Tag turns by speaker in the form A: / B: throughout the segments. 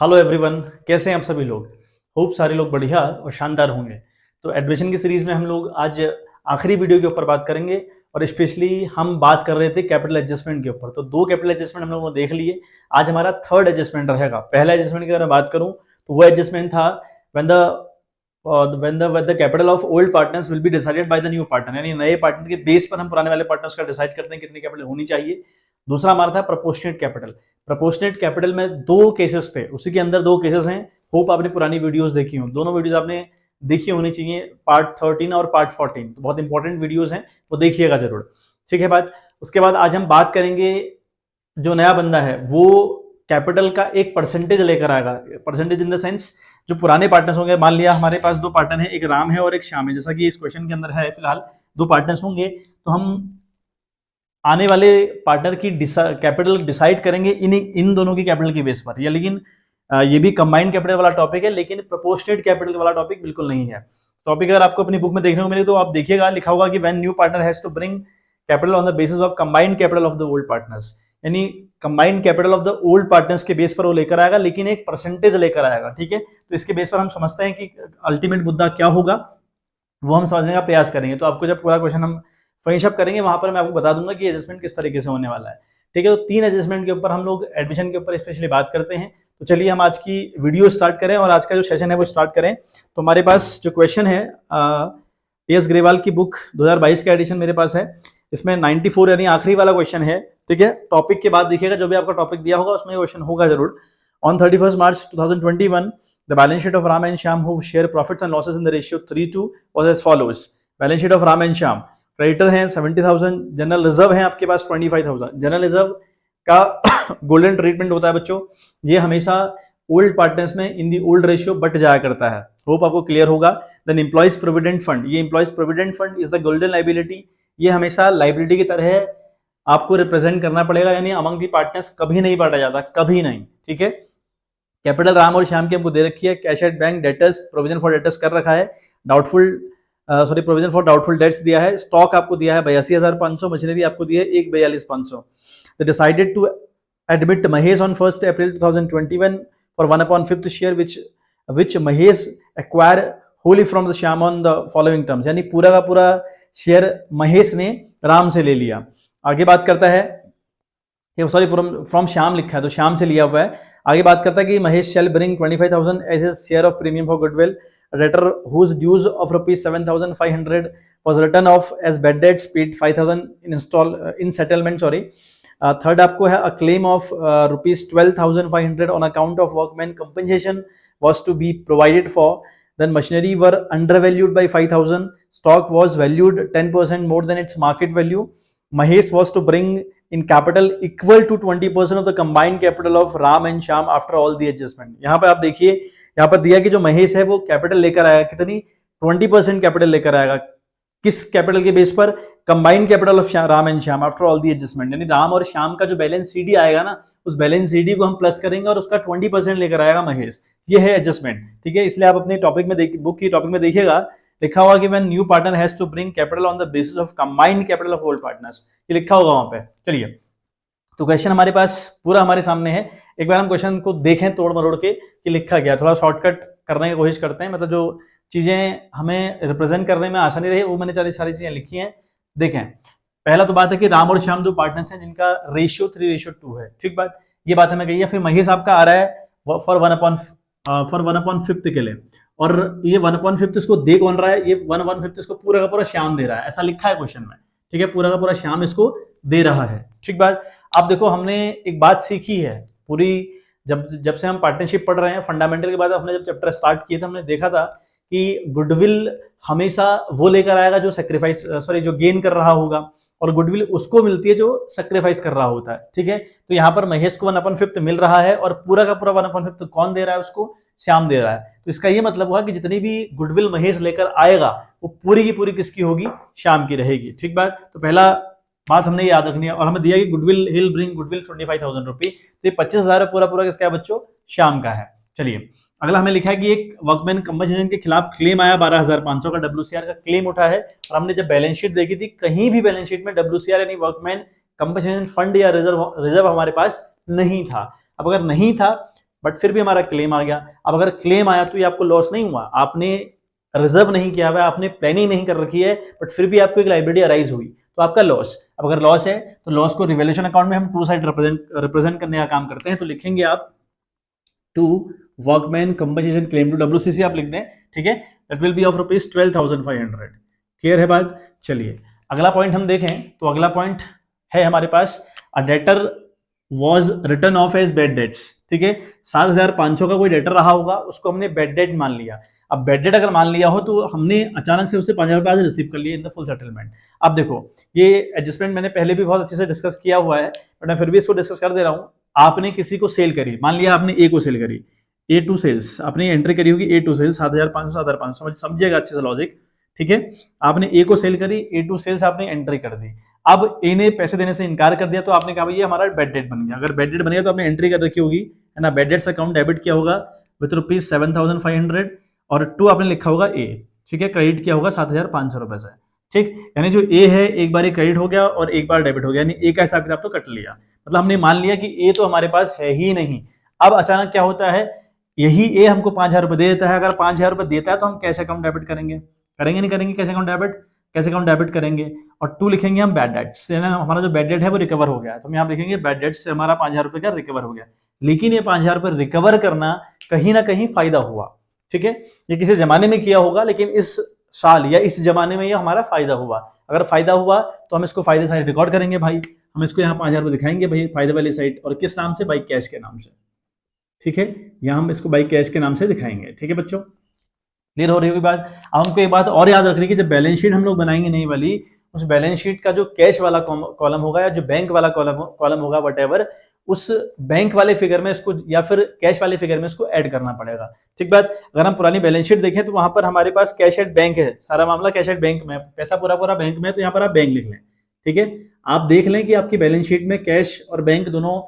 A: Hello everyone, कैसे हैं आप सभी लोग। होप सारे लोग बढ़िया और शानदार होंगे। तो एडमिशन की सीरीज में हम लोग आज आखिरी वीडियो के ऊपर बात करेंगे और स्पेशली हम बात कर रहे थे कैपिटल एडजस्टमेंट के ऊपर। तो दो कैपिटल एडजस्टमेंट हम लोगों ने देख लिए। आज हमारा थर्ड एडजस्टमेंट रहेगा। पहला एडजस्टमेंट की अगर मैं बात करूं तो वो एडजस्टमेंट था when the capital of old partners will be decided by the new partner, यानी नए पार्टनर के बेस पर हम पुराने वाले पार्टनर्स का डिसाइड करते हैं कितनी कैपिटल होनी चाहिए। दूसरा हमारा था प्रोपोर्शनेट कैपिटल। प्रोपोर्शनेट कैपिटल में दो केसेस थे, उसी के अंदर दो केसेस हैं। होप आपने पुरानी वीडियोस देखी हो, दोनों वीडियोस आपने देखी होनी चाहिए, पार्ट 13 और पार्ट 14। तो बहुत इंपॉर्टेंट वीडियोस हैं, वो देखिएगा जरूर। ठीक है बात। उसके बाद आज हम बात करेंगे, जो नया बंदा है वो कैपिटल का एक परसेंटेज लेकर आएगा। परसेंटेज इन द सेंस, जो पुराने पार्टनर्स होंगे, मान लिया हमारे पास दो पार्टनर है, एक राम है और एक श्याम है, जैसा कि इस क्वेश्चन के अंदर है फिलहाल दो पार्टनर्स होंगे। तो हम आने वाले पार्टनर की कैपिटल डिसाइड करेंगे इन दोनों की कैपिटल की बेस पर। या लेकिन ये भी कंबाइंड कैपिटल वाला टॉपिक है, लेकिन प्रोपोर्शनेट कैपिटल वाला टॉपिक बिल्कुल नहीं है। टॉपिक अगर आपको अपनी बुक में देखने को मिले तो आप देखिएगा, लिखा होगा कि when new partner has to bring capital on the basis of combined capital of the old partners, यानी combined capital of the old partners के बेस पर वो लेकर आएगा, लेकिन एक परसेंटेज लेकर आएगा। ठीक है, तो इसके बेस पर हम समझते हैं कि अल्टीमेट मुद्दा क्या होगा, वो हम समझने का प्रयास करेंगे। तो आपको जब पूरा क्वेश्चन हम फिनिश अप करेंगे, वहां पर मैं आपको बता दूंगा कि एडजस्टमेंट किस तरीके से होने वाला है। ठीक है, तो तीन एडजस्टमेंट के ऊपर हम लोग एडमिशन के ऊपर स्पेशली बात करते हैं। तो चलिए हम आज की वीडियो स्टार्ट करें और आज का जो सेशन है वो स्टार्ट करें। तो हमारे पास जो क्वेश्चन है, टी.एस. ग्रेवाल की बुक 2022 का एडिशन मेरे पास है। इसमें 94 यानी आखिरी वाला क्वेश्चन है। ठीक है, टॉपिक के बाद देखिएगा, जो भी आपका टॉपिक दिया होगा उसमें क्वेश्चन होगा जरूर। On 31 March 2021 the balance sheet of Ram and Shyam who share profits and losses in the ratio 3:2 was as follows. Balance sheet of Ram and Shyam, creditor हैं 70,000, जनरल रिजर्व है आपके पास 25,000। जनरल रिजर्व का golden treatment होता है बच्चों, ये हमेशा old partners में इन दी ओल्ड रेशियो बट जाया करता है। होप आपको क्लियर होगा। देन एम्प्लॉइज प्रोविडेंट फंड, ये employees provident fund is the golden liability, ये हमेशा लाइबिलिटी की तरह आपको रिप्रेजेंट करना पड़ेगा, यानी अमंग दी पार्टनर्स कभी नहीं बांटा जाता, कभी नहीं। ठीक है, कैपिटल राम और श्याम की हमको दे रखी है, cash at bank, debtors, provision for debtors कर रखा है, doubtful provision for doubtful debts दिया है, स्टॉक आपको दिया है 82,500, मशीनरी आपको दी है 1,42,500। The decided to admit Mahesh on 1 April 2021 for 1/5 share which Mahesh acquire wholly from the Shyam on the following terms, यानी पूरा का पूरा शेयर महेश ने राम से ले लिया। आगे बात करता है, सॉरी फ्रॉम श्याम लिखा है तो श्याम से लिया हुआ है। आगे बात करता है कि Mahesh shall bring 25,000 as a share of premium for goodwill, debtor whose dues of ₹7,500 was written off as bad debts, paid 5,000 in settlement, sorry. Third आपको है, a claim of ₹12,500 on account of workman compensation was to be provided for. Then machinery were undervalued by 5,000, stock was valued 10% more than its market value. Mahesh was to bring in capital equal to 20% of the combined capital of Ram and Shyam after all the adjustment. यहाँ पर आप देखिए, यहाँ पर दिया कि जो महेश है वो कैपिटल लेकर आएगा, कितनी 20% कैपिटल लेकर आएगा। किस कैपिटल के बेस पर? Combined capital of Ram and Shyam after all the adjustment, यानी राम और श्याम का जो बैलेंस सीडी आएगा ना, उस बैलेंस सीडी को हम प्लस करेंगे और उसका 20% लेकर आएगा महेश। ये है एडजस्टमेंट। ठीक है, इसलिए आप अपने टॉपिक में बुक की टॉपिक में देखिएगा, लिखा हुआ कि when new partner has to bring capital on the basis of combined capital of old partners, ये लिखा होगा वहां पे। चलिए, तो क्वेश्चन हमारे पास पूरा हमारे सामने है। एक बार हम क्वेश्चन को देखें तोड़ मरोड़ के कि लिखा गया, थोड़ा शॉर्टकट करने की कोशिश करते हैं, मतलब जो चीजें हमें रिप्रेजेंट करने में आसानी रही वो मैंने सारी चीजें लिखी हैं। देखें, पहला तो बात है कि राम और श्याम दो पार्टनर्स हैं जिनका रेशियो 3:2 है। ठीक बात, ये बात हमें कही है। फिर महेश आपका आ रहा है फॉर 1/5 के लिए, और ये 1/5 इसको दे कौन रहा है? ये 1/5 इसको पूरा का पूरा श्याम दे रहा है, ऐसा लिखा है क्वेश्चन में। ठीक है, पूरा का पूरा श्याम इसको दे रहा है। ठीक बात। आप देखो, हमने एक बात सीखी है पूरी, जब से हम पार्टनरशिप पढ़ रहे हैं, फंडामेंटल के बाद हमने जब चैप्टर स्टार्ट किए थे, हमने देखा था कि गुडविल हमेशा वो लेकर आएगा जो जो गेन कर रहा होगा, और गुडविल उसको मिलती है जो सेक्रीफाइस कर रहा होता है। ठीक है, तो यहाँ पर महेश को 1/5 मिल रहा है और पूरा का पूरा 1/5 कौन दे रहा है? उसको श्याम दे रहा है। तो इसका ये मतलब हुआ कि जितनी भी गुडविल महेश लेकर आएगा वो पूरी की पूरी किसकी होगी? श्याम की रहेगी। ठीक बात। तो पहला बात हमने याद रखनी है, और हमें दिया कि गुडविल हिल ब्रिंग गुडविल 25,000 रुपये, तो ये 25,000 पूरा पूरा किसका है बच्चों? श्याम का है। चलिए, अगला हमें लिखा है कि एक वर्कमैन कंपनसेशन के खिलाफ क्लेम आया 12,500 का, WCR का क्लेम उठा है, और हमने जब बैलेंस शीट देखी थी, कहीं भी बैलेंस शीट में WCR यानी वर्कमैन कंपनसेशन फंड या रिजर्व हमारे पास नहीं था। अब अगर नहीं था बट फिर भी हमारा क्लेम आ गया। अब अगर क्लेम आया तो ये आपको लॉस नहीं हुआ, आपने रिजर्व नहीं किया हुआ, आपने प्लानिंग नहीं कर रखी है, बट फिर भी आपको एक लाइबिलिटी अराइज हुई तो आपका लॉस। अब अगर लॉस है तो लॉस को रिवैल्यूएशन अकाउंट में हम टू साइड रिप्रेजेंट करने का काम करते हैं। तो लिखेंगे आप to workman compensation claim to WCC आप लिख दें, ठीक है, that will be of ₹12,500। Clear है बात। चलिए अगला पॉइंट हम देखें तो अगला पॉइंट है हमारे पास, a debtor was written off as bad debts. ठीक है, 7,500 का कोई डेटर रहा होगा, उसको हमने बैड डेट मान लिया। अब बैड डेट अगर मान लिया हो तो हमने अचानक से उससे 5,000 रुपये आज रिसीव कर लिए इन द फुल सेटलमेंट। अब देखो ये एडजस्टमेंट मैंने पहले भी बहुत अच्छे से डिस्कस किया हुआ है, बट मैं फिर भी इसको डिस्कस कर दे रहा हूँ। आपने किसी को सेल करी, मान लिया आपने ए को सेल करी, A2 सेल्स आपने एंट्री करी होगी, A2 सेल्स 7,500 समझिएगा अच्छे से लॉजिक। ठीक है, आपने ए को सेल करी, A2 सेल्स आपने एंट्री कर दी। अब ए ने पैसे देने से इनकार कर दिया तो आपने कहा भाई ये हमारा बैड डेट बन गया। अगर बैड डेट बन गया तो आपने एंट्री कर रखी होगी, है ना, बैड डेट्स अकाउंट डेबिट किया होगा विथ ₹7,500 और 2 आपने लिखा होगा ए। ठीक है, क्रेडिट किया होगा 7,500 रुपए से। ठीक, यानी जो ए है एक बार क्रेडिट हो गया और एक बार डेबिट हो गया, यानी ए का हिसाब किताब तो कट लिया। मतलब हमने मान लिया कि ए तो हमारे पास है ही नहीं। अब अचानक क्या होता है, यही ए हमको 5,000 रुपए दे देता है। अगर 5,000 रुपए देता है तो हम कैश अकाउंट डेबिट करेंगे, करेंगे नहीं करेंगे cash account debit, cash account debit करेंगे। और 2 लिखेंगे हम बैड डेट्स, हमारा जो बैड डेट है वो रिकवर हो गया, तो हम यहाँ लिखेंगे बैड डेट्स से हमारा 5,000 रुपए का रिकवर हो गया। लेकिन ये 5,000 रुपए रिकवर करना कहीं ना कहीं फायदा हुआ। ठीक है, ये किसी जमाने में किया होगा लेकिन इस साल या इस जमाने में ये हमारा फायदा हुआ। अगर फायदा हुआ तो हम इसको फायदे साइड रिकॉर्ड करेंगे भाई, हम इसको यहाँ 5,000 रुपए दिखाएंगे भाई फायदे वाली साइड, और किस नाम से, बाई कैश के नाम से। ठीक है, यहाँ हम इसको बाई कैश के नाम से दिखाएंगे। ठीक है बच्चों, क्लियर हो रही होगी बात। अब हमको एक बात और याद रखनी कि जब बैलेंस शीट हम लोग बनाएंगे नई वाली, उस बैलेंस शीट का जो कैश वाला कॉलम होगा या जो बैंक वाला कॉलम होगा व्हाटएवर, उस बैंक वाले फिगर में इसको या फिर कैश वाले फिगर में इसको ऐड करना पड़ेगा। ठीक बात। अगर हम पुरानी बैलेंस शीट देखें तो वहां पर हमारे पास कैश एट बैंक है, सारा मामला कैश एट बैंक में, पैसा पूरा पूरा बैंक में, तो यहाँ पर आप बैंक लिख लें। ठीक है, आप देख लें कि आपकी बैलेंस शीट में कैश और बैंक दोनों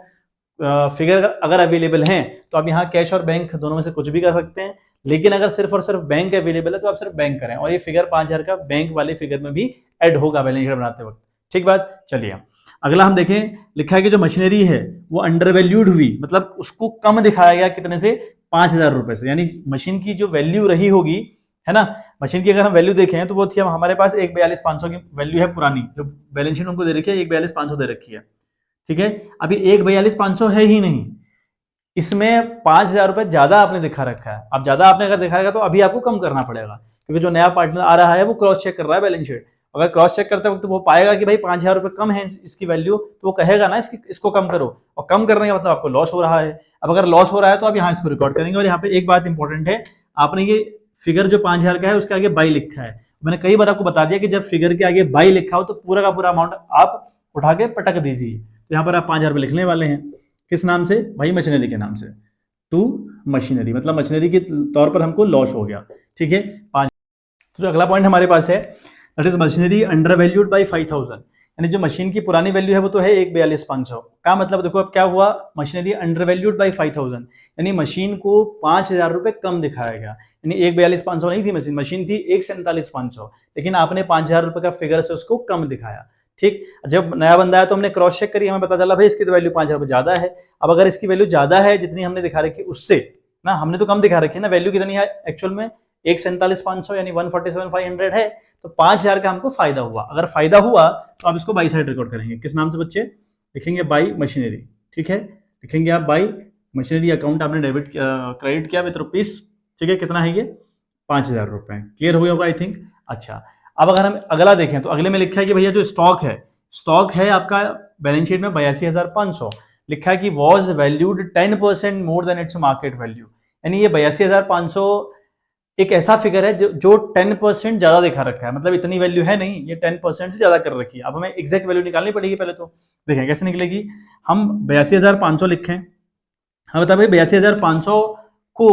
A: फिगर अगर अवेलेबल हैं तो आप यहाँ कैश और बैंक दोनों में से कुछ भी कर सकते हैं। लेकिन अगर सिर्फ और सिर्फ बैंक अवेलेबल है तो आप सिर्फ बैंक करें, और ये फिगर 5,000 का बैंक वाले फिगर में भी ऐड होगा बैलेंस शीट बनाते वक्त। ठीक बात। चलिए अगला हम देखें, लिखा है कि जो मशीनरी है वो अंडर वैल्यूड हुई, मतलब उसको कम दिखाया गया कितने से, 5,000 रुपए से। यानी मशीन की जो वैल्यू रही होगी, है ना, मशीन की अगर हम वैल्यू देखें तो वो थी हमारे पास 1,42,500 की वैल्यू है पुरानी, जो बैलेंस शीट उनको दे रखी है 1,42,500 दे रखी है। ठीक है, अभी 1,42,500 है ही नहीं, इसमें 5,000 रुपए ज्यादा आपने दिखा रखा है। अब ज्यादा आपने अगर दिखा रखा तो अभी आपको कम करना पड़ेगा, क्योंकि जो नया पार्टनर आ रहा है वो क्रॉस चेक कर रहा है बैलेंस शीट। अगर क्रॉस चेक करते वक्त वो पाएगा कि भाई 5,000 रुपए कम है इसकी वैल्यू, तो वो कहेगा ना इसको कम करो, और कम करने का मतलब आपको लॉस हो रहा है। अब अगर लॉस हो रहा है तो आप यहाँ इसको रिकॉर्ड करेंगे। और यहाँ पे एक बात इंपॉर्टेंट है, आपने ये फिगर जो 5,000 का है उसके आगे बाई लिखा है। मैंने कई बार आपको बता दिया कि जब फिगर के आगे बाई लिखा हो तो पूरा का पूरा अमाउंट आप उठा के पटक दीजिए। तो यहाँ पर आप 5,000 रुपए लिखने वाले हैं, किस नाम से, भाई मशीनरी के नाम से, टू मशीनरी, मतलब मशीनरी के तौर पर हमको लॉस हो गया। ठीक है, 5। तो जो अगला पॉइंट हमारे पास है that is machinery under valued by 5,000, यानी जो मशीन की पुरानी वैल्यू है वो तो है 1,42,500 का, मतलब देखो अब क्या हुआ, मशीनरी अंडर वैल्यूड बाई 5,000, यानी मशीन को 5,000 रुपए कम दिखाया गया। यानी 1,42,500 नहीं थी मशीन थी 1,47,500, लेकिन आपने 5,000 रुपए का फिगर से उसको कम दिखाया। ठीक, जब नया बंदा है तो हमने क्रॉस चेक करी, हमें पता चला भाई इसकी तो वैल्यू 5,000 रुपए ज्यादा है। अब अगर इसकी वैल्यू ज्यादा है जितनी हमने दिखा रखी उससे ना, हमने तो कम दिखा रखी है ना, वैल्यू कितनी है एक्चुअल में 1,47,500 यानी 147,500 है, तो 5,000 का हमको फायदा हुआ। अगर फायदा हुआ तो आप इसको बाई साइड रिकॉर्ड करेंगे, किस नाम से बच्चे, लिखेंगे बाई मशीनरी। ठीक है, लिखेंगे आप बाई मशीनरी अकाउंट आपने डेबिट क्रेडिट किया विद रुपीस। ठीक है, कितना है ये, 5,000 रुपए। क्लियर हो गया होगा आई थिंक। अच्छा, अब अगर हम अगला देखें तो अगले में लिखा है कि भैया जो स्टॉक है आपका बैलेंस शीट में 82,500, लिखा है कि was valued 10% more than its market value, यानी ये 82,500 एक ऐसा फिगर है जो 10% ज्यादा दिखा रखा है, मतलब इतनी वैल्यू है नहीं, ये 10% से ज्यादा कर रखी है। अब हमें एग्जैक्ट वैल्यू निकालनी पड़ेगी पहले, तो देखें कैसे निकलेगी। हम 82,500 लिखें, हम बता भाई 82,500 को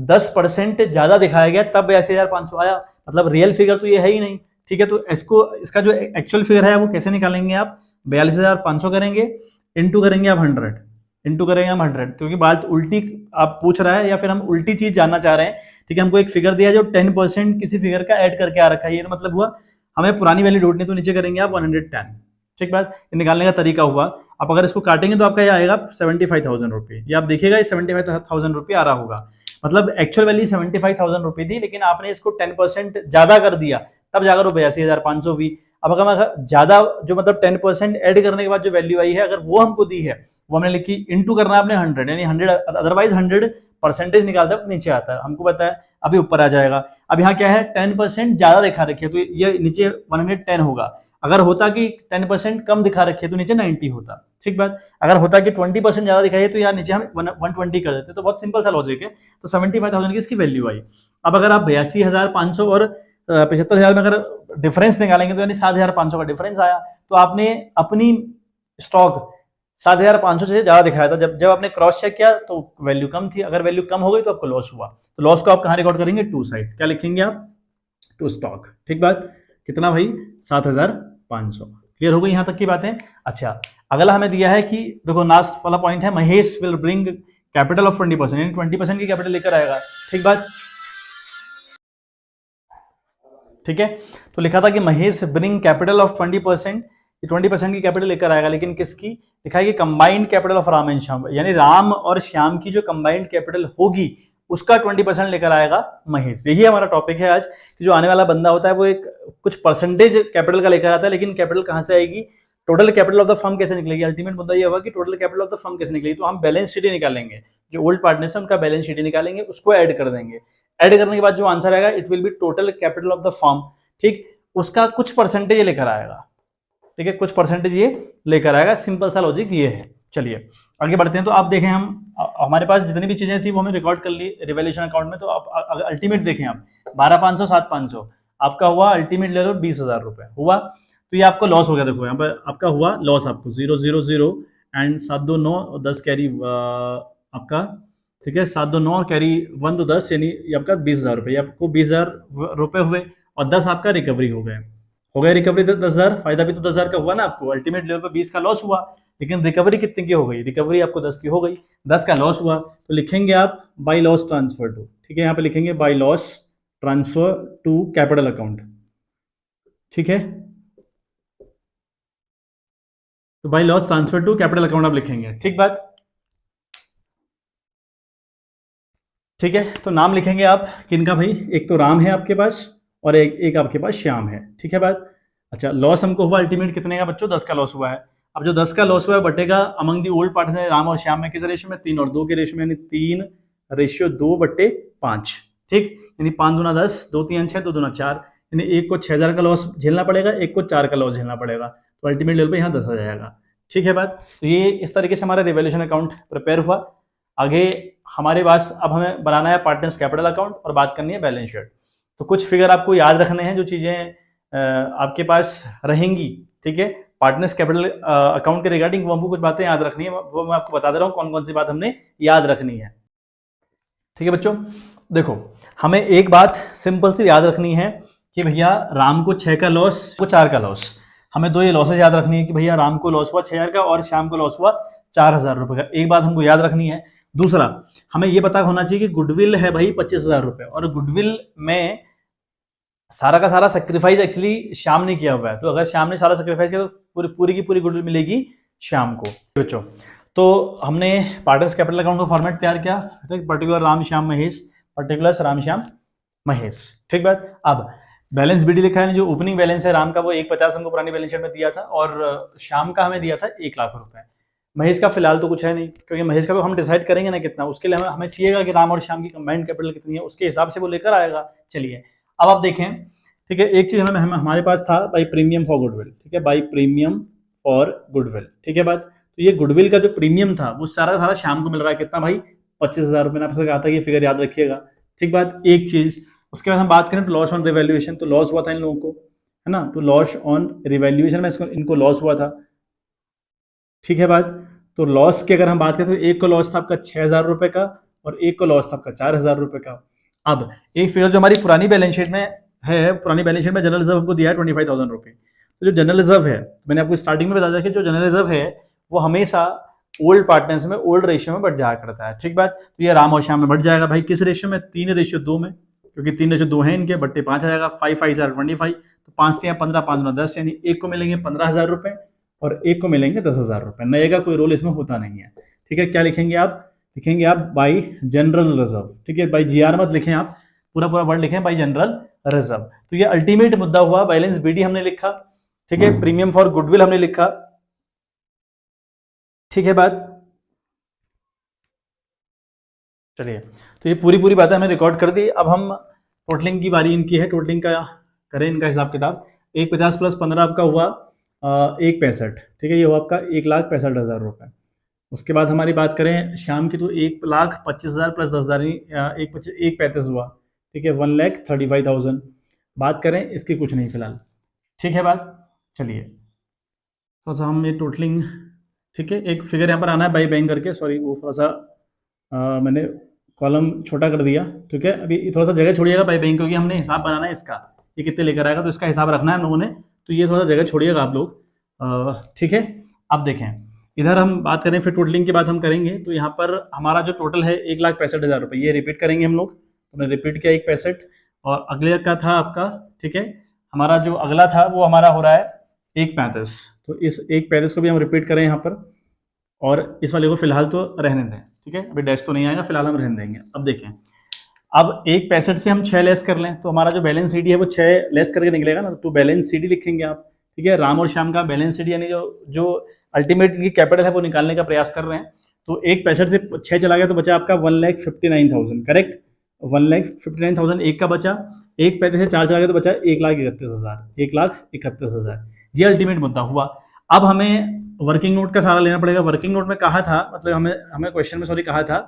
A: 10% ज्यादा दिखाया गया तब 82,500 आया, मतलब रियल फिगर तो ये है ही नहीं। ठीक है, तो इसका जो एक्चुअल फिगर है वो कैसे निकालेंगे आप, 42,500 करेंगे, इंटू करेंगे आप 100, इंटू करेंगे हम 100, क्योंकि बात उल्टी आप पूछ रहा है या फिर हम उल्टी चीज जानना चाह रहे हैं। ठीक है, हमको एक फिगर दिया जो 10% किसी फिगर का ऐड करके आ रखा है, ये तो मतलब हुआ हमें पुरानी वैल्यू ढूंढनी, तो नीचे करेंगे आप 110, ठीक बात, ये निकालने का तरीका हुआ। आप अगर इसको काटेंगे तो आपका ये आएगा 75,000 रुपये। ये आप देखिएगा, ये 75,000 रुपये आ रहा होगा, मतलब एक्चुअल वैल्यू 75,000 रुपये थी, लेकिन आपने इसको 10% ज्यादा कर दिया, तब जाकर वो 82,500 हुई। अब अगर ज्यादा जो मतलब 10% ऐड करने के बाद जो वैल्यू आई है, अगर वो हमको दी है, वो हमने लिखी इंटू करना है आपने 100, यानी 100, अदरवाइज 100 परसेंटेज निकालता है नीचे आता है, हमको पता है अभी ऊपर आ जाएगा। अब यहाँ क्या है, 10% ज्यादा दिखा रखी है, तो ये नीचे 110 होगा। अगर होता कि 10% कम दिखा रखी है तो नीचे 90 होता, ठीक बात। अगर होता कि 20% ज्यादा दिखाई है तो यार नीचे हम 120 कर देते। तो बहुत सिंपल सा लॉजिक है। तो 75,000 की इसकी वैल्यू आई। अब अगर आप 82,500 और 75,000 में अगर डिफरेंस निकालेंगे तो यानी 7,500 का डिफरेंस आया। तो आपने अपनी स्टॉक 7,500 से ज्यादा दिखाया था। जब आपने क्रॉस चेक किया तो वैल्यू कम थी। अगर वैल्यू कम हो गई तो आपको लॉस हुआ। तो लॉस को आप कहाँ रिकॉर्ड करेंगे, टू साइड। क्या लिखेंगे आप, टू स्टॉक, ठीक बात। कितना भाई, 7,500। क्लियर हो गई यहाँ तक की बातें। अच्छा, अगला हमें दिया है कि देखो लास्ट वाला पॉइंट है, Mahesh will bring capital of 20%, यानी 20% की कैपिटल लेकर आएगा, ठीक बात, ठीक है। तो लिखा था कि महेश ब्रिंग कैपिटल ऑफ 20%, 20% की कैपिटल लेकर आएगा, लेकिन किसकी, लिखा है कि combined capital of Ram and Shyam, यानी राम और श्याम की जो कंबाइंड कैपिटल होगी उसका 20% लेकर आएगा महेश। यही हमारा टॉपिक है आज, कि जो आने वाला बंदा होता है वो एक कुछ परसेंटेज कैपिटल का लेकर आता है, लेकिन कैपिटल कहां से आएगी, total capital of the firm कैसे निकलेगी। अल्टीमेट मुद्दा ये होगा कि total capital of the firm कैसे निकलेगी। तो हम बैलेंस शीट निकालेंगे, जो ओल्ड पार्टनर्स है उनका बैलेंस शीट निकालेंगे, उसको ऐड कर देंगे। ऐड करने के बाद जो आंसर आएगा, it will be total capital of the firm, ठीक, उसका कुछ परसेंटेज लेकर आएगा, ठीक है, कुछ परसेंटेज ये लेकर आएगा। सिंपल सा लॉजिक ये है। चलिए आगे बढ़ते हैं। तो आप देखें, हम हमारे पास जितनी भी चीजें थी वो हमने रिकॉर्ड कर ली रिवैल्यूएशन अकाउंट में। तो आप अल्टीमेट देखें, आप 12,500 7,500 आपका हुआ, अल्टीमेट ले लो 20,000 रुपए हुआ। तो ये आपको लॉस हो गया। देखो यहाँ पर आपका हुआ लॉस, आपको 000 एंड 729 और 10 कैरी आपका, ठीक है, 729 और कैरी 1 तो 10, यानी ये आपका 20,000 रुपये, आपको 20,000 रुपये हुए और 10 आपका रिकवरी हो गए रिकवरी 10,000, फायदा भी तो 10,000 का हुआ ना आपको। अल्टीमेट लेवल पर 20 का लॉस हुआ, लेकिन रिकवरी कितने की हो गई, रिकवरी आपको 10 की हो गई, 10 का लॉस हुआ। तो लिखेंगे आप बाय लॉस ट्रांसफर टू, ठीक है, यहाँ पे लिखेंगे by loss transfer to capital account, ठीक है। तो by loss transfer to capital account आप लिखेंगे, ठीक बात, ठीक है। तो नाम लिखेंगे आप किनका भाई, एक तो राम है आपके पास और एक आपके पास श्याम है, ठीक है बात। अच्छा, लॉस हमको हुआ अल्टीमेट कितने का बच्चों, 10 का लॉस हुआ है। अब जो 10 का लॉस हुआ है बटेगा among the old partner Ram और श्याम में किस रेशियो में, 3 और 2 के रेशियो में, यानी 3:2/5, ठीक, यानी 5 दूना 10, 2 3 6, 2 दूना 4, यानी एक को 6,000 का लॉस झेलना पड़ेगा, एक को 4 का लॉस झेलना पड़ेगा। तो अल्टीमेट लेवल पे यहाँ 10 आ जाएगा, ठीक है बात। तो ये इस तरीके से हमारा रिवैल्यूएशन अकाउंट प्रिपेयर हुआ। आगे हमारे पास अब हमें बनाना है पार्टनर्स कैपिटल अकाउंट और बात करनी है बैलेंस शीट। तो कुछ फिगर आपको याद रखने हैं, जो चीजें आपके पास रहेंगी, ठीक है, पार्टनर्स कैपिटल अकाउंट के रिगार्डिंग, वो हमको कुछ बातें याद रखनी है, वो मैं आपको बता दे रहा हूँ कौन कौन सी बात हमने याद रखनी है, ठीक है बच्चों। देखो, हमें एक बात सिंपल सी याद रखनी है कि भैया राम को 6 का लॉस, को 4 का लॉस, हमें दो ये लॉसेज याद रखनी है कि भैया राम को लॉस हुआ 6,000 का और श्याम को लॉस हुआ 4,000 रुपए का। एक बात हमको याद रखनी है। दूसरा, हमें ये पता होना चाहिए कि गुडविल है भाई 25,000 रुपए, और गुडविल में सारा का सारा सेक्रीफाइस एक्चुअली श्याम ने किया हुआ है। तो अगर श्याम ने सारा सेक्रीफाइस किया तो पूरी की पूरी गुडविल मिलेगी श्याम को, बच्चों। तो हमने पार्टनर्स कैपिटल अकाउंट का फॉर्मेट तैयार किया, पर्टिकुलर राम श्याम महेश, पर्टिकुलर राम श्याम महेश, ठीक बात। अब बैलेंस बीडी लिखा है, जो ओपनिंग बैलेंस है राम का वो 150 हमको पुरानी बैलेंस शीट में दिया था, और श्याम का हमें दिया था 1 लाख रुपए। महेश का फिलहाल तो कुछ है नहीं, क्योंकि महेश का तो हम डिसाइड करेंगे ना कितना, उसके लिए हमें चाहिएगा कि राम और श्याम की कंबाइंड कैपिटल कितनी है, उसके हिसाब से वो लेकर आएगा। चलिए अब आप देखें, ठीक है, एक चीज हमारे पास था बाई प्रीमियम फॉर गुडविल, ठीक है, बाई प्रीमियम फॉर गुडविल, ठीक है बात। तो ये गुडविल का जो प्रीमियम था वो सारा श्याम को मिल रहा है, कितना भाई, 25,000 रुपये। आपसे कहा था कि फिगर याद रखिएगा, ठीक बात। एक चीज, उसके बाद हम बात करें तो लॉस ऑन रिवैल्यूएशन, तो लॉस हुआ था इन लोगों को, है ना, तो लॉस ऑन रिवैल्यूएशन में इनको लॉस हुआ था, ठीक है बात। तो लॉस की अगर हम बात करें तो एक को लॉस था आपका 6,000 रुपए का और एक को लॉस था आपका 4,000 रुपए का। अब एक फिगर जो हमारी पुरानी बैलेंस शीट में है, पुरानी बैलेंस शीट में जनरल रिजर्व हमको दिया है 25,000 रुपए। तो जो जनरल रिजर्व है, मैंने आपको स्टार्टिंग में बताया कि जो जनरल रिजर्व है वो हमेशा ओल्ड पार्टनर्स में ओल्ड रेशियो में बढ़ जाया करता है, ठीक बात। तो ये राम और श्याम में बढ़ जाएगा भाई, किस रेशियो में, 3:2 में, क्योंकि 3:2 है इनके, बट्टे 5 आ जाएगा, 5 5 25, तो 5 3 15, 5 9 10, यानी एक को मिलेंगे 15,000 रुपए और एक को मिलेंगे 10,000 रुपये। नए का कोई रोल इसमें होता नहीं है। ठीक है, क्या लिखेंगे आप? लिखेंगे आप बाई जनरल रिजर्व। ठीक है, बाई जीआर मत लिखें आप, पूरा पूरा वर्ड लिखें बाई जनरल रिजर्व। तो ये अल्टीमेट मुद्दा हुआ। बैलेंस बीडी हमने लिखा, ठीक है, प्रीमियम फॉर गुडविल हमने लिखा, ठीक है बात। चलिए, तो ये पूरी पूरी बातें हमने रिकॉर्ड कर दी। अब हम टोटलिंग की बारी इनकी है, टोटलिंग का करें इनका हिसाब किताब। 150 प्लस 15 आपका हुआ 165, ठीक है, ये हुआ आपका 1,65,000 रुपये। उसके बाद हमारी बात करें शाम की, तो 1,25,000 प्लस 10,000 1,35 हुआ, ठीक है, 1,35,000। बात करें इसकी कुछ नहीं फिलहाल, ठीक है बात। चलिए थोड़ा सा हम ये टोटलिंग, ठीक है, एक फिगर यहाँ पर आना है बाई बैंक करके, सॉरी वो थोड़ा सा मैंने कॉलम छोटा कर दिया, ठीक है। अभी थोड़ा सा जगह छोड़िएगा बाई बैंक, क्योंकि हमने हिसाब बनाना है इसका, ये कितने लेकर आएगा, तो इसका हिसाब रखना है हम लोगों ने, तो ये थोड़ा सा जगह छोड़िएगा आप लोग, ठीक है। अब देखें इधर हम बात करें, फिर टोटलिंग की बात हम करेंगे। तो यहाँ पर हमारा जो टोटल है 1,65,000 रुपये, ये रिपीट करेंगे हम लोग, तो मैंने रिपीट किया 1,65, और अगले का था आपका, ठीक है, हमारा जो अगला था वो हमारा हो रहा है 1,35, तो इस 1,35 को भी हम रिपीट करें यहाँ पर, और इस वाले को फिलहाल तो रहने दें, ठीक है, अभी डैश तो नहीं आएगा, फिलहाल हम रहने देंगे। अब देखें, अब 1,65 से हम 6 लेस कर लें, तो हमारा जो बैलेंस सीडी है वो 6 लेस करके निकलेगा ना, तो बैलेंस सीडी लिखेंगे आप, ठीक है। राम और श्याम का बैलेंस सीडी यानी जो अल्टीमेट इनकी कैपिटल है वो निकालने का प्रयास कर रहे हैं। तो 1,65 से 6 चला गया तो बचा आपका 1,59,000, करेक्ट, 1,59,000 एक का बचा। 1,35 से 4 चला गया तो बचा 1,31,000, 1,31,000। ये अल्टीमेट मुद्दा हुआ। अब हमें वर्किंग नोट का सारा लेना पड़ेगा। वर्किंग नोट में कहा था, मतलब हमें क्वेश्चन में सॉरी कहा था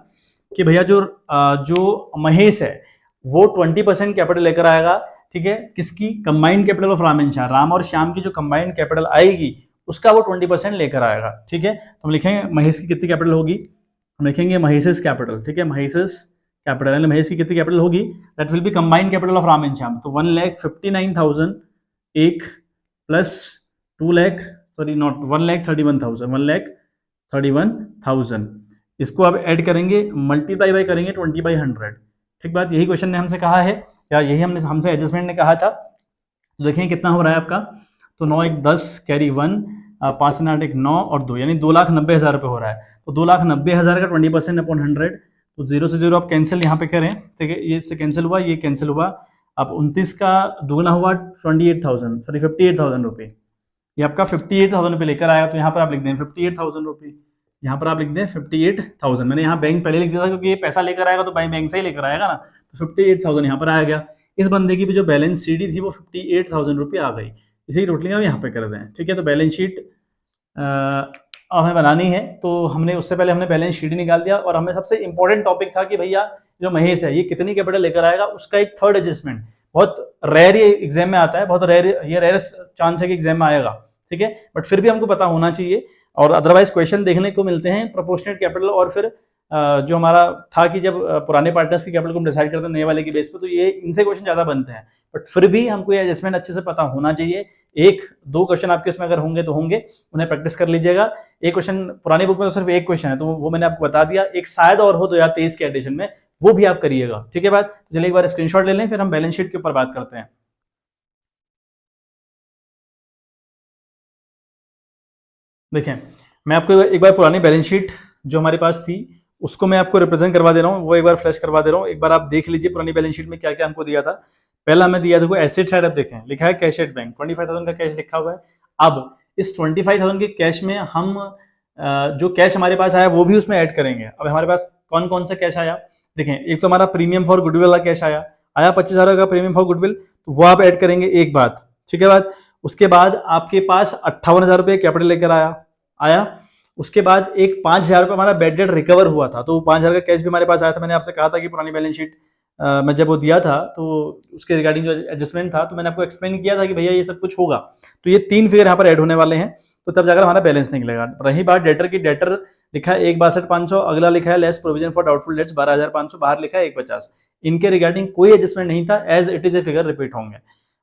A: कि भैया जो महेश है वो 20% कैपिटल लेकर आएगा, ठीक है, किसकी? Combined capital of Ram and Shyam, Ram और श्याम की जो कंबाइंड कैपिटल आएगी उसका वो 20% लेकर आएगा, ठीक है। तो हम लिखेंगे महेश की कितनी कैपिटल होगी, हम लिखेंगे महेशेस कैपिटल, ठीक है, महेशेस कैपिटल यानी महेश की कितनी कैपिटल होगी, that will B combined capital of Ram and Shyam. तो 1,59,000 एक प्लस 2 लाख, सॉरी नॉट 1,31,000, 1,31,000, इसको अब ऐड करेंगे, मल्टीप्लाई बाई करेंगे 20/100, ठीक बात। यही क्वेश्चन ने हमसे कहा है, या यही हमसे एडजस्टमेंट ने कहा था। तो देखें कितना हो रहा है आपका, तो 9 1 10 कैरी 1, 5 8 1 9 और 2, यानी 2,90,000 रुपये हो रहा है। तो 2,90,000 का 20% अपॉन 100, तो 0 से 0 आप कैंसिल यहाँ पे करें, ठीक है, ये इससे कैंसिल हुआ, ये कैंसिल हुआ। अब 29 का दुगना हुआ 28,000, सॉरी 58,000 रुपये, ये आपका 58,000 रुपये लेकर आया। तो यहाँ पर आप लिख दें 58,000 रुपये, यहाँ पर आप लिख दें 58,000। मैंने यहाँ बैंक पहले लिख दिया था क्योंकि ये पैसा लेकर आएगा तो बैंक से ही लेकर आएगा ना, तो 58,000 यहाँ पर आ गया। इस बंदे की भी जो बैलेंस सीडी थी वो 58,000 रुपये आ गई। इसी टोटलिंग हम यहाँ पे कर दें, ठीक है। तो बैलेंस शीट हमें बनानी है, तो हमने उससे पहले हमने बैलेंस शीट निकाल दिया, और हमें सबसे इंपॉर्टेंट टॉपिक था कि भैया जो महेश है ये कितनी कैपिटल लेकर आएगा, उसका एक थर्ड एडजस्टमेंट, बहुत रेयर ये एग्जाम में आता है, बहुत रेयर, ये रेयर चांस है कि एग्जाम में आएगा, ठीक है, बट फिर भी हमको पता होना चाहिए। और अदरवाइज क्वेश्चन देखने को मिलते हैं प्रोपोर्शनेट कैपिटल, और फिर जो हमारा था कि जब पुराने पार्टनर्स की कैपिटल को हम डिसाइड करते हैं नए वाले की बेस पे, तो ये इनसे क्वेश्चन ज़्यादा बनते हैं, बट फिर भी हमको ये एडजस्टमेंट अच्छे से पता होना चाहिए। 1-2 क्वेश्चन आपके इसमें अगर होंगे तो होंगे, उन्हें प्रैक्टिस कर लीजिएगा। एक क्वेश्चन पुरानी बुक में तो सिर्फ एक क्वेश्चन है, तो वो मैंने आपको बता दिया। एक शायद और हो 2023 के एडिशन में, वो भी आप करिएगा, ठीक है बात। चलिए एक बार स्क्रीनशॉट ले लें, फिर हम बैलेंस शीट के ऊपर बात करते हैं। देखें, मैं आपको एक बार पुरानी बैलेंस शीट जो हमारे पास थी उसको मैं आपको रिप्रेजेंट करवा दे रहा हूँ, वो एक बार फ्लैश करवा दे रहा हूँ। एक बार आप देख लीजिए पुरानी बैलेंस शीट में क्या क्या हमको दिया था। पहला हमें दिया था एसेट साइड, अब देखें लिखा है कैश एट बैंक, 25,000 का कैश लिखा हुआ है। अब इस 25,000 के कैश में हम जो कैश हमारे पास आया वो भी उसमें ऐड करेंगे। अब हमारे पास कौन कौन सा कैश आया, देखें, एक तो हमारा प्रीमियम फॉर गुडविल वाला कैश आया 25,000 का प्रीमियम फॉर गुडविल, तो वो आप ऐड करेंगे एक बात, ठीक है बात। उसके बाद आपके पास 58,000 रुपये कैपिटल लेकर आया। उसके बाद एक 5,000 रुपये हमारा बैड डेट रिकवर हुआ था, तो वो 5,000 का कैश भी हमारे पास आया था। मैंने आपसे कहा था कि पुरानी बैलेंस शीट मैं जब वो दिया था तो उसके रिगार्डिंग जो एडजस्टमेंट था, तो मैंने आपको एक्सप्लेन किया था कि भैया ये सब कुछ होगा, तो ये 3 फिगर यहाँ पर ऐड होने वाले हैं, तो तब जाकर हमारा बैलेंस निकलेगा। रही बात डेटर की, डेटर लिखा है 1,62,500, अगला लिखा है less provision for doubtful debts 12,500, बाहर लिखा है 1,50। इनके रिगार्डिंग कोई एडजस्टमेंट नहीं था, as it is a figure repeat होंगे।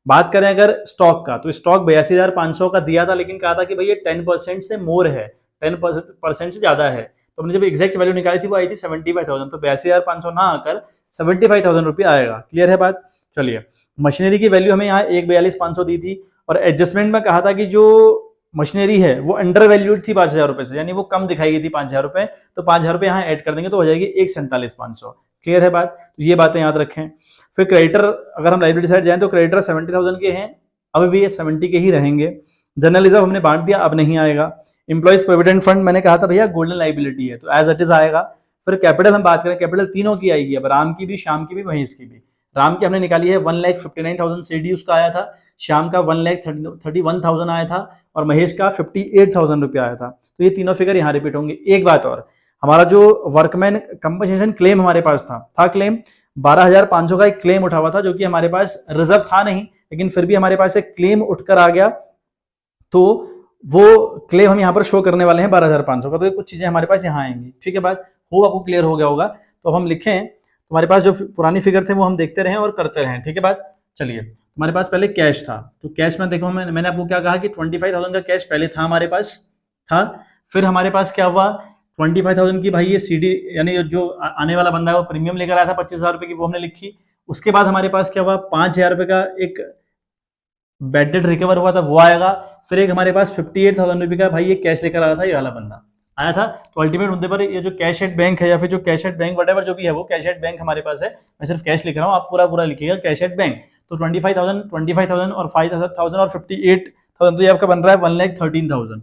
A: बात करें अगर स्टॉक का, तो स्टॉक 82,500 का दिया था, लेकिन कहा था कि भैया 10% से मोर है, 10% से ज्यादा है, तो हमने जब एग्जैक्ट वैल्यू निकाली थी वो आई थी 75,000, तो 82,500 ना आकर 75,000 रुपये आएगा। क्लियर है बात। चलिए, मशीनरी की वैल्यू हमें यहाँ 1,42,500 दी थी, और एडजस्टमेंट में कहा था कि जो मशीनरी है वो अंडर वैल्यूड थी 5,000 रुपए से, यानी वो कम दिखाई गई थी 5,000 रुपए, तो 5,000 रुपए यहाँ ऐड कर देंगे तो हो जाएगी 1,47,500। क्लियर है बात? तो ये बातें याद रखें। फिर क्रेडिटर, अगर हम लाइबिलिटी साइड जाएं तो क्रेडिटर 70,000 के हैं, अब भी ये 70 के ही रहेंगे। जनरल रिजर्व हमने बांट दिया, अब नहीं आएगा। एम्प्लॉइज प्रोविडेंट फंड मैंने कहा था भैया गोल्डन लाइबिलिटी है, तो एज इट इज आएगा। फिर कैपिटल हम बात करें, कैपिटल तीनों की आएगी, अब राम की भी, श्याम की भी, महेश की भी। राम की हमने निकाली है 1,59,000 सीडी उसका आया था, श्याम का 1,31,000 आया था और महेश का 58,000 रुपया आया था। तो ये तीनों फिगर यहाँ रिपीट होंगे। एक बात और, हमारा जो वर्कमैन कंपनसेशन क्लेम हमारे पास था क्लेम 12,500 का एक क्लेम उठा हुआ था, जो कि हमारे पास रिजर्व था नहीं, लेकिन फिर भी हमारे पास एक क्लेम उठकर आ गया, तो वो क्लेम हम यहाँ पर शो करने वाले हैं 12,500 का। तो ये कुछ चीजें हमारे पास यहाँ आएंगी। ठीक है बात? हो आपको क्लियर हो गया होगा। तो अब हम लिखें, हमारे पास जो पुरानी फिगर थे वो हम देखते रहें और करते रहें। ठीक है बात? चलिए, हमारे पास पहले कैश था, तो कैश में देखो मैंने आपको क्या कहा कि 25,000 का कैश पहले था हमारे पास था। फिर हमारे पास क्या हुआ, 25,000 की भाई ये सीडी यानी जो आने वाला बंदा है वो प्रीमियम लेकर आया था 25,000 रुपए की, वो हमने लिखी। उसके बाद हमारे पास क्या हुआ, 5,000 रुपए का एक बैड डेट रिकवर हुआ था, वो आएगा। फिर एक हमारे पास 58,000 रुपए का भाई ये कैश लेकर आया था, ये वाला बंदा आया था। तो अल्टीमेट मुद्दे पर ये जो कैश एट बैंक है या फिर जो कैश एट बैंक वटेवर जो भी है वो कैश एट बैंक हमारे पास है। मैं सिर्फ कैश लिख रहा हूँ, आप पूरा लिखिएगा कैश एट बैंक। तो 25,000 और 5,000 और 58,000, तो ये आपका बन रहा है 1,13,000।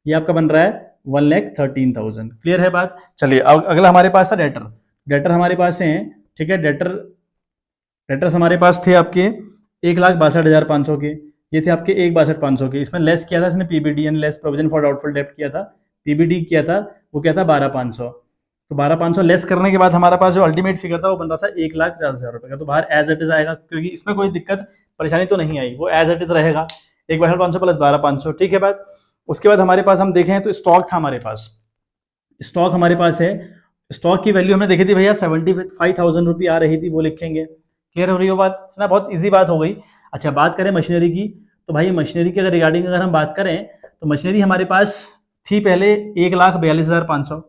A: ये आपका बन रहा है 1,13,000। क्लियर है बात? चलिए, अगला हमारे पास था डेटर। डेटर हमारे पास है, ठीक है, डेटर्स हमारे पास थे आपके 1,62,500 के, ये थे आपके 1,62,500 के। इसमें लेस किया था इसने पीबीडी यानी लेस प्रोविजन फॉर डाउटफुल डेब्ट किया था, पीबीडी किया था, वो क्या था 12,500। तो 12,500 लेस करने के बाद हमारा पास जो अल्टीमेट फिगर था वो बन रहा था 1,50,000 रुपए का। तो बाहर एज इट इज आएगा, क्योंकि इसमें कोई दिक्कत परेशानी तो नहीं आई, वो एज इट इज रहेगा 1,500 प्लस 12,500। ठीक है बात? उसके बाद हमारे पास हम देखें तो स्टॉक था हमारे पास, स्टॉक हमारे पास है। स्टॉक की वैल्यू हमने देखी थी भैया 75,000 रुपये आ रही थी, वो लिखेंगे। क्लियर हो रही हो बात? है ना? बहुत ईजी बात हो गई। अच्छा, बात करें मशीनरी की, तो भाई मशीनरी के रिगार्डिंग अगर हम बात करें तो मशीनरी हमारे पास थी पहले 1,42,500,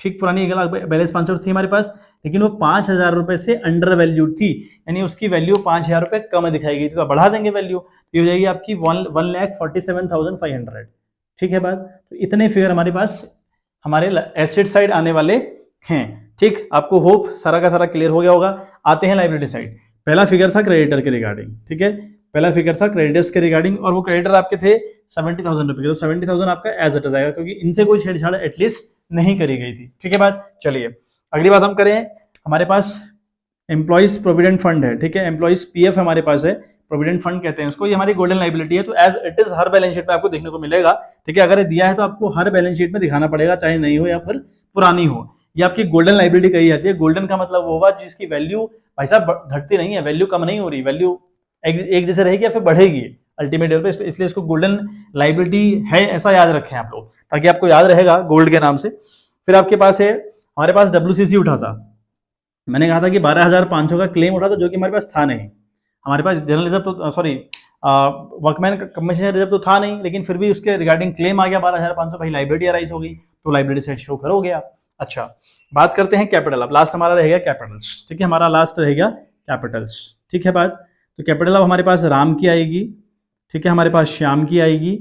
A: ठीक, पुरानी 1,42,500 थी हमारे पास, लेकिन वो 5,000 रुपए से अंडर वैल्यूड थी, यानी उसकी वैल्यू 5,000 रुपए कम दिखाई गई थी। तो बढ़ा देंगे वैल्यू, तो ये हो जाएगी आपकी 1,47,500। ठीक है बात? तो इतने फिगर हमारे पास हमारे एसेट साइड आने वाले हैं। ठीक, आपको होप सारा का सारा क्लियर हो गया होगा। आते हैं लाइबिलिटी साइड। पहला फिगर था क्रेडिटर के रिगार्डिंग, ठीक है, पहला फिगर था क्रेडिटर्स के रिगार्डिंग, और वो क्रेडिटर आपके थे 70,000 रुपए के। तो 70,000 आपका एज इट इज आएगा, क्योंकि इनसे कोई छेड़छाड़ एटलीस्ट नहीं करी गई थी। ठीक है बात? चलिए, अगली बात हम करें, हमारे पास एम्प्लॉइज प्रोविडेंट फंड है, ठीक है, एम्प्लॉइज पीएफ हमारे पास है, प्रोविडेंट फंड कहते हैं उसको, ये हमारी गोल्डन लाइबिलिटी है। तो एज इट इज हर बैलेंस शीट में आपको देखने को मिलेगा। ठीक है, अगर ये दिया है तो आपको हर बैलेंस शीट में दिखाना पड़ेगा, चाहे नहीं हो या फिर पुरानी हो। ये आपकी गोल्डन लाइबिलिटी कही जाती है। गोल्डन का मतलब वो होगा जिसकी वैल्यू भाई साहब घटती नहीं है, वैल्यू कम नहीं हो रही, वैल्यू एक जैसे रहेगी या फिर बढ़ेगी अल्टीमेट लेवल पे, इसलिए इसको गोल्डन लाइबिलिटी है, ऐसा याद रखें आप लोग, ताकि आपको याद रहेगा गोल्ड के नाम से। फिर आपके पास है, हमारे पास WCC उठा था, मैंने कहा था कि 12,500 का क्लेम उठा था, जो कि हमारे पास था नहीं। हमारे पास जनरल रिजर्व तो सॉरी वर्कमैन कमीशन रिजर्व तो था नहीं, लेकिन फिर भी उसके रिगार्डिंग क्लेम आ गया 12,500, भाई लाइबिलिटी अराइज हो गई, तो लाइबिलिटी सेट शो करोगे आप। अच्छा, बात करते हैं कैपिटल। अब लास्ट हमारा रहेगा कैपिटल्स, ठीक है, हमारा लास्ट रहेगा कैपिटल्स। ठीक है बात? तो कैपिटल अब हमारे पास राम की आएगी, ठीक है, हमारे पास श्याम की आएगी,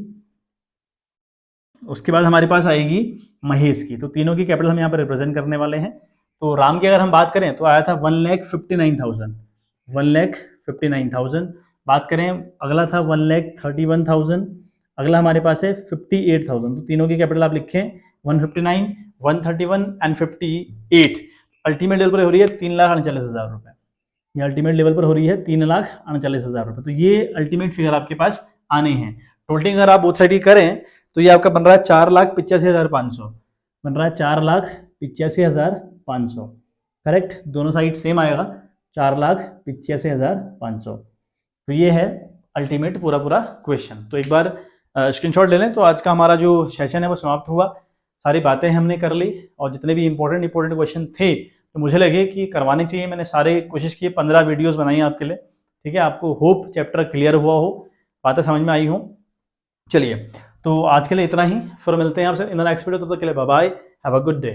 A: उसके बाद हमारे पास आएगी महेश की। तो तीनों की कैपिटल हम यहाँ पर रिप्रेजेंट करने वाले हैं। तो राम की अगर हम बात करें तो आया था 1,59,000, 1,59,000। बात करें, अगला था 1,31,000, अगला हमारे पास है 58,000। तो तीनों की कैपिटल आप लिखें 159, 131 एंड 58। अल्टीमेट लेवल पर हो रही है 3,39,000 रुपए, ये अल्टीमेट लेवल पर हो रही है 3,39,000 रुपए। तो ये अल्टीमेट फिगर आपके पास आने हैं। टोटलिंग अगर आप बोथ साइड की करें तो ये आपका बन रहा है 4,85,500, बन रहा है 4,85,500। करेक्ट, दोनों साइड सेम आएगा, 4,85,500। तो ये है अल्टीमेट पूरा क्वेश्चन। तो एक बार स्क्रीनशॉट ले लें। तो आज का हमारा जो सेशन है वो समाप्त हुआ, सारी बातें हमने कर ली, और जितने भी इंपॉर्टेंट क्वेश्चन थे तो मुझे लगे कि करवाने चाहिए, मैंने सारे कोशिश की, 15 वीडियोस बनाई आपके लिए। ठीक है, आपको होप चैप्टर क्लियर हुआ हो, बातें समझ में आई हो। चलिए, तो आज के लिए इतना ही, फिर मिलते हैं आपसे इन द नेक्स्ट वीडियो। तब तक के लिए bye bye, have a good day.